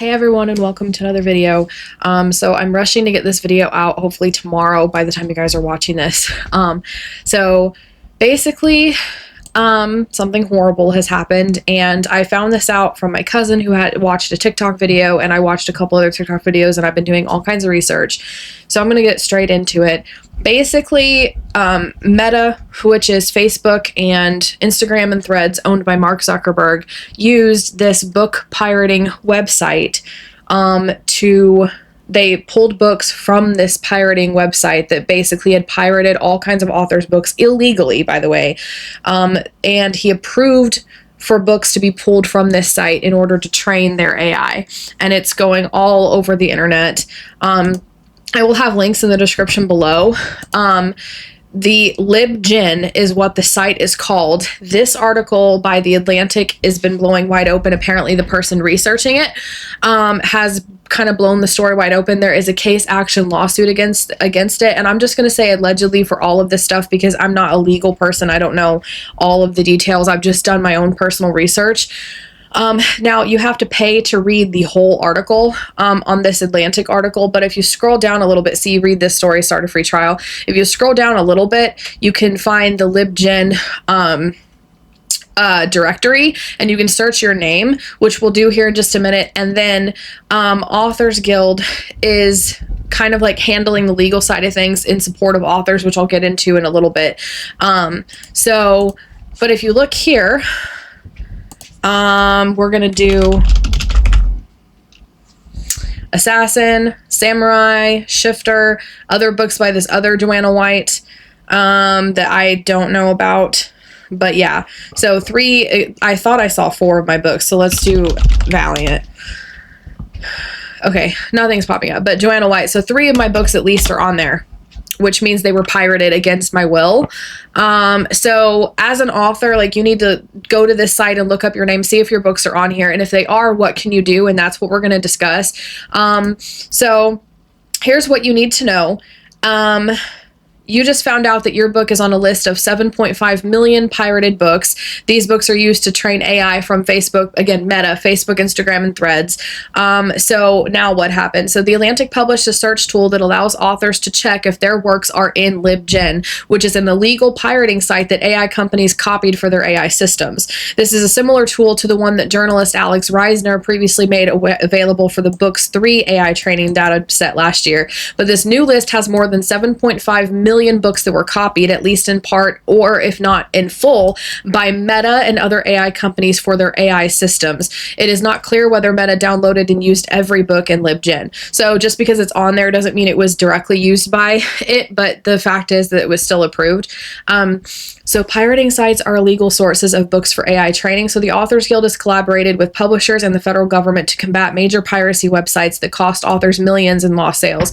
Hey everyone, and welcome to another video. So I'm rushing to get this video out hopefully tomorrow by the time you guys are watching this. So basically, something horrible has happened, and I found this out from my cousin who had watched a TikTok video, and I watched a couple other TikTok videos, and I've been doing all kinds of research. So I'm going to get straight into it. Basically, Meta, which is Facebook and Instagram and Threads, owned by Mark Zuckerberg, used this book pirating website they pulled books from this pirating website that basically had pirated all kinds of authors' books illegally, by the way, and he approved for books to be pulled from this site in order to train their AI, and it's going all over the internet. I will have links in the description below. The LibGen is what the site is called. This article by The Atlantic has been blowing wide open. Apparently the person researching it has kind of blown the story wide open. There is a case action lawsuit against it, and I'm just going to say allegedly for all of this stuff because I'm not a legal person. I don't know all of the details. I've just done my own personal research. Now you have to pay to read the whole article on this Atlantic article, but if you scroll down a little bit, see, read this story, start a free trial. If you scroll down a little bit, you can find the LibGen directory, and you can search your name, which we'll do here in just a minute. And then Authors Guild is kind of like handling the legal side of things in support of authors, which I'll get into in a little bit. But if you look here, we're gonna do Assassin, Samurai, Shifter, other books by this other Joanna White that I don't know about. But yeah, so I thought I saw 4 of my books, so let's do Valiant. Okay, nothing's popping up, but Joanna White. So 3 of my books at least are on there, which means they were pirated against my will. So as an author, like, you need to go to this site and look up your name, see if your books are on here, and if they are, what can you do? And that's what we're going to discuss. So here's what you need to know. You just found out that your book is on a list of 7.5 million pirated books. These books are used to train AI from Facebook, again, Meta, Facebook, Instagram, and Threads. So now what happened? So The Atlantic published a search tool that allows authors to check if their works are in LibGen, which is an illegal pirating site that AI companies copied for their AI systems. This is a similar tool to the one that journalist Alex Reisner previously made available for the book's 3 AI training data set last year. But this new list has more than 7.5 million books that were copied, at least in part, or if not in full, by Meta and other AI companies for their AI systems. It is not clear whether Meta downloaded and used every book in LibGen. So just because it's on there doesn't mean it was directly used by it, but the fact is that it was still approved. So pirating sites are illegal sources of books for AI training. So the Authors Guild has collaborated with publishers and the federal government to combat major piracy websites that cost authors millions in lost sales.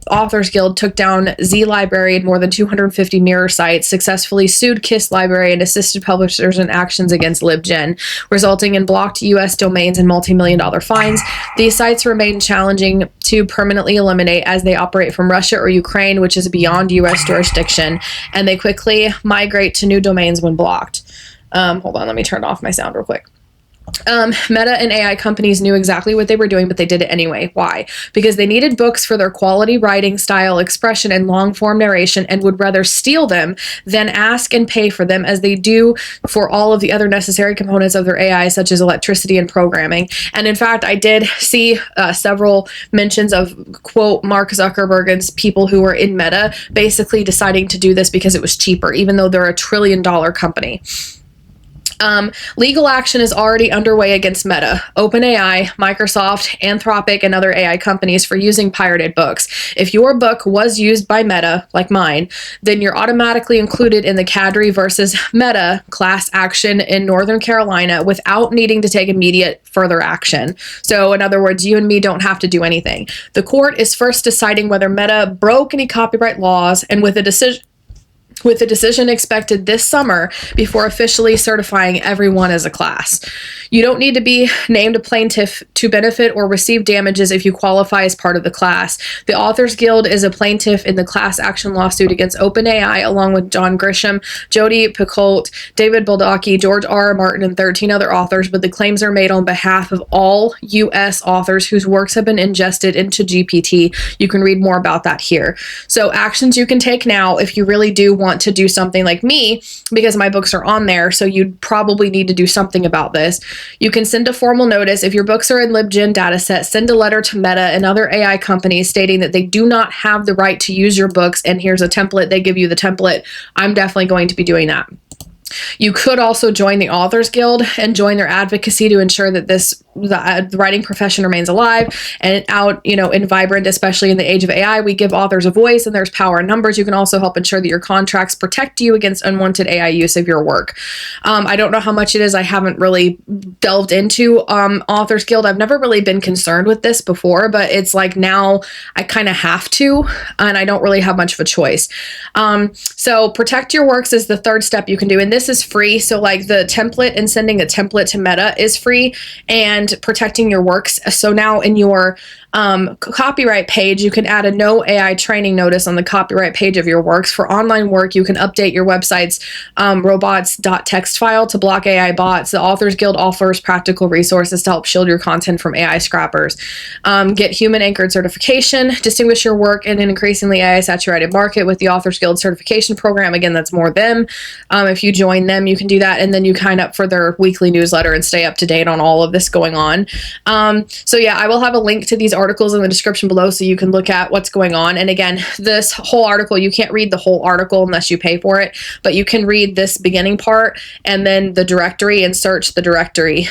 Authors Guild took down Z Library and more than 250 mirror sites, successfully sued Kiss Library, and assisted publishers in actions against LibGen, resulting in blocked U.S. domains and multi-million-dollar fines. These sites remain challenging to permanently eliminate as they operate from Russia or Ukraine, which is beyond U.S. jurisdiction, and they quickly migrate to new domains when blocked. Hold on, let me turn off my sound real quick. Meta and AI companies knew exactly what they were doing, but they did it anyway. Why? Because they needed books for their quality writing style, expression, and long-form narration, and would rather steal them than ask and pay for them, as they do for all of the other necessary components of their AI, such as electricity and programming. And in fact, I did see several mentions of, quote, Mark Zuckerberg and people who were in Meta basically deciding to do this because it was cheaper, even though they're a $1 trillion company. Legal action is already underway against Meta, OpenAI, Microsoft, Anthropic, and other AI companies for using pirated books. If your book was used by Meta, like mine, then you're automatically included in the Kadri versus Meta class action in Northern Carolina without needing to take immediate further action. So in other words, you and me don't have to do anything. The court is first deciding whether Meta broke any copyright laws, and with a decision with a decision expected this summer before officially certifying everyone as a class. You don't need to be named a plaintiff to benefit or receive damages if you qualify as part of the class. The Authors Guild is a plaintiff in the class action lawsuit against OpenAI, along with John Grisham, Jodi Picoult, David Baldacci, George R. Martin, and 13 other authors, but the claims are made on behalf of all U.S. authors whose works have been ingested into GPT. You can read more about that here. So actions you can take now if you really do want to do something like me, because my books are on there, so you'd probably need to do something about this. You can send a formal notice. If your books are in LibGen dataset, send a letter to Meta and other AI companies stating that they do not have the right to use your books, and here's a template. They give you the template. I'm definitely going to be doing that. You could also join the Authors Guild and join their advocacy to ensure that the writing profession remains alive and out, and vibrant, especially in the age of AI. We give authors a voice, and there's power in numbers. You can also help ensure that your contracts protect you against unwanted AI use of your work. I don't know how much it is. I haven't really delved into Authors Guild. I've never really been concerned with this before, but it's like now I kind of have to, and I don't really have much of a choice. So protect your works is the third step you can do, and this is free. So like the template and sending a template to Meta is free, and protecting your works. So now in your copyright page, you can add a no AI training notice on the copyright page of your works. For online work, you can update your website's robots.txt file to block AI bots. The Authors Guild offers practical resources to help shield your content from AI scrappers. Get human anchored certification, distinguish your work in an increasingly AI saturated market with the Authors Guild certification program. Again, that's more them. If you join them, you can do that, and then you sign up for their weekly newsletter and stay up to date on all of this going on. So yeah, I will have a link to these articles in the description below so you can look at what's going on. And again, this whole article, you can't read the whole article unless you pay for it, but you can read this beginning part and then the directory and search the directory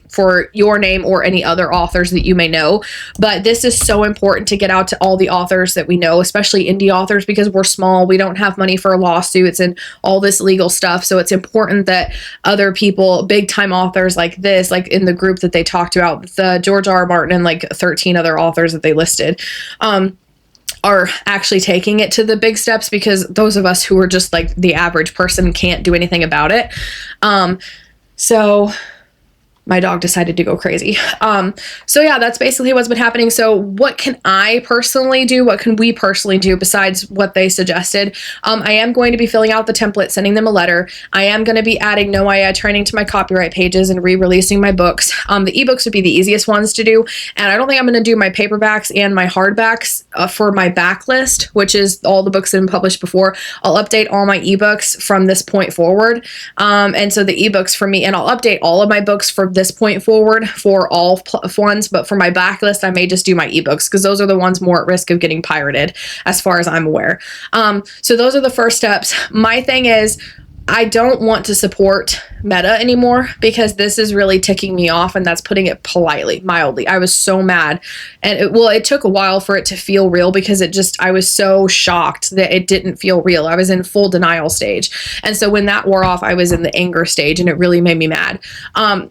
for your name or any other authors that you may know. But this is so important to get out to all the authors that we know, especially indie authors, because we're small. We don't have money for lawsuits and all this legal stuff. So it's important that other people, big time authors like this, like in the group that they talked about, the George R. Martin and like 13 other authors that they listed, are actually taking it to the big steps, because those of us who are just like the average person can't do anything about it. So my dog decided to go crazy. So yeah, that's basically what's been happening. So what can I personally do? What can we personally do besides what they suggested? I am going to be filling out the template, sending them a letter. I am going to be adding no AI training to my copyright pages and re-releasing my books. The ebooks would be the easiest ones to do. And I don't think I'm going to do my paperbacks and my hardbacks for my backlist, which is all the books that have been published before. I'll update all my ebooks from this point forward. And so the ebooks for me, and I'll update all of my books from this point forward for all ones, but for my backlist, I may just do my ebooks, because those are the ones more at risk of getting pirated as far as I'm aware. So those are the first steps. My thing is, I don't want to support Meta anymore, because this is really ticking me off, and that's putting it mildly. I was so mad, and it took a while for it to feel real, because I was so shocked that it didn't feel real. I was in full denial stage, and so when that wore off, I was in the anger stage, and it really made me mad.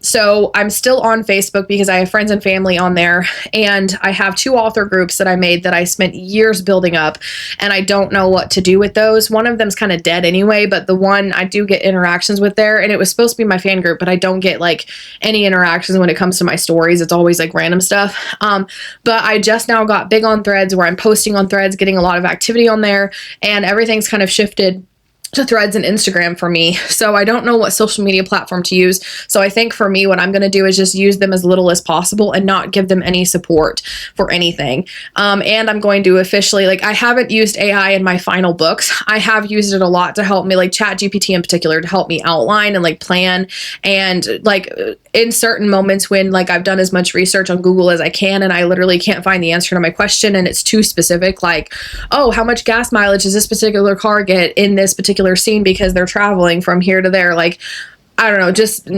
So I'm still on Facebook because I have friends and family on there, and I have 2 author groups that I made that I spent years building up, and I don't know what to do with those. One of them's kind of dead anyway, but the one I do get interactions with there, and it was supposed to be my fan group, but I don't get like any interactions when it comes to my stories. It's always like random stuff. But I just now got big on Threads, where I'm posting on Threads, getting a lot of activity on there, and everything's kind of shifted to Threads and Instagram for me. So I don't know what social media platform to use. So I think for me, what I'm going to do is just use them as little as possible and not give them any support for anything. And I'm going to officially, like, I haven't used AI in my final books. I have used it a lot to help me, like ChatGPT in particular, to help me outline and like plan, and like in certain moments when like I've done as much research on Google as I can, and I literally can't find the answer to my question, and it's too specific, like, oh, how much gas mileage does this particular car get in this particular scene because they're traveling from here to there, like, I don't know, just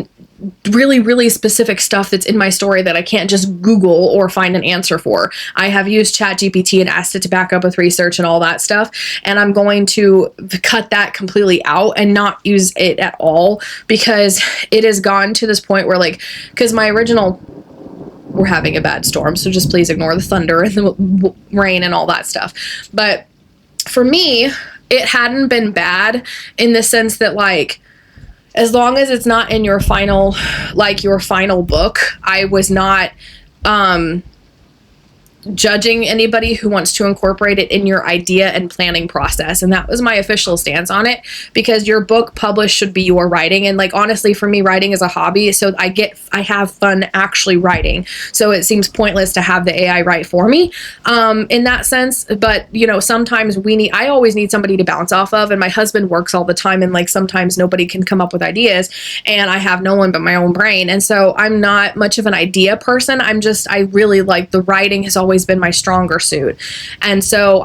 really, really specific stuff that's in my story that I can't just Google or find an answer for. I have used ChatGPT and asked it to back up with research and all that stuff, and I'm going to cut that completely out and not use it at all, because it has gone to this point where, like, because my original, we're having a bad storm, so just please ignore the thunder and the rain and all that stuff. But for me, it hadn't been bad in the sense that, like, as long as it's not in your final, like, your final book, I was not judging anybody who wants to incorporate it in your idea and planning process. And that was my official stance on it, because your book published should be your writing. And, like, honestly, for me, writing is a hobby. So I have fun actually writing. So it seems pointless to have the AI write for me, in that sense. But, you know, sometimes I always need somebody to bounce off of. And my husband works all the time. And, like, sometimes nobody can come up with ideas, and I have no one but my own brain. And so I'm not much of an idea person. I really like the writing has always been my stronger suit. And so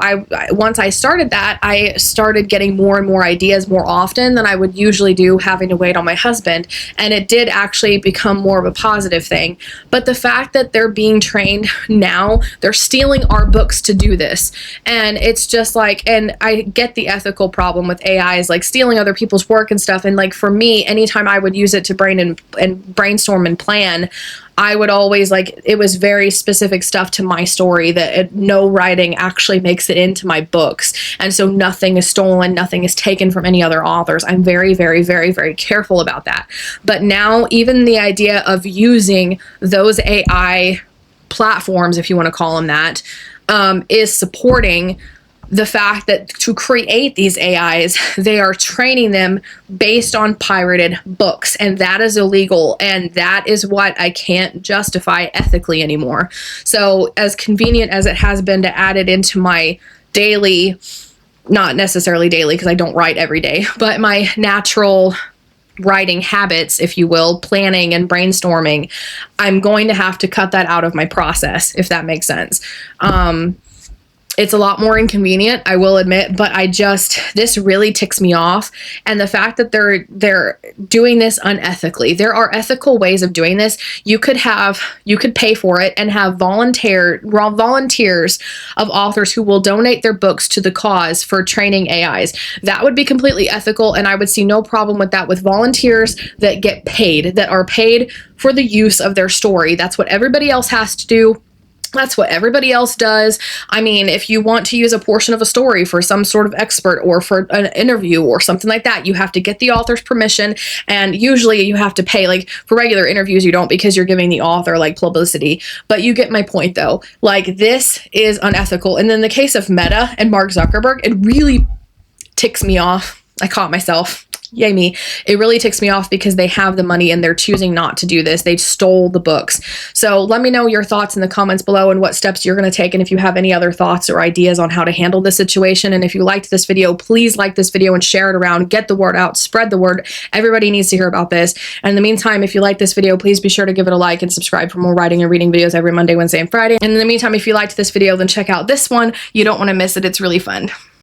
once I started that, I started getting more and more ideas more often than I would usually do, having to wait on my husband. And it did actually become more of a positive thing. But the fact that they're being trained now, they're stealing our books to do this. And it's just like, and I get the ethical problem with AI is like stealing other people's work and stuff. And, like, for me, anytime I would use it to brainstorm and plan, I would always, like, it was very specific stuff to my story that no writing actually makes it into my books. And so nothing is stolen, nothing is taken from any other authors. I'm very, very, very, very careful about that. But now even the idea of using those AI platforms, if you want to call them that, is supporting the fact that to create these AIs, they are training them based on pirated books, and that is illegal, and that is what I can't justify ethically anymore. So as convenient as it has been to add it into my daily, not necessarily daily because I don't write every day, but my natural writing habits, if you will, planning and brainstorming, I'm going to have to cut that out of my process, if that makes sense. It's a lot more inconvenient, I will admit, but this really ticks me off. And the fact that they're doing this unethically. There are ethical ways of doing this. You could pay for it and have volunteers of authors who will donate their books to the cause for training AIs. That would be completely ethical, and I would see no problem with that, with volunteers that get paid, that are paid for the use of their story. That's what everybody else has to do. That's what everybody else does. I mean, if you want to use a portion of a story for some sort of expert or for an interview or something like that, you have to get the author's permission. And usually you have to pay. Like, for regular interviews, you don't, because you're giving the author, like, publicity. But you get my point, though. Like, this is unethical. And in the case of Meta and Mark Zuckerberg, it really ticks me off. I caught myself. Yay me. It really ticks me off because they have the money and they're choosing not to do this. They stole the books. So let me know your thoughts in the comments below and what steps you're going to take, and if you have any other thoughts or ideas on how to handle this situation. And if you liked this video, please like this video and share it around. Get the word out. Spread the word. Everybody needs to hear about this. And in the meantime, if you like this video, please be sure to give it a like and subscribe for more writing and reading videos every Monday, Wednesday, and Friday. And in the meantime, if you liked this video, then check out this one. You don't want to miss it. It's really fun.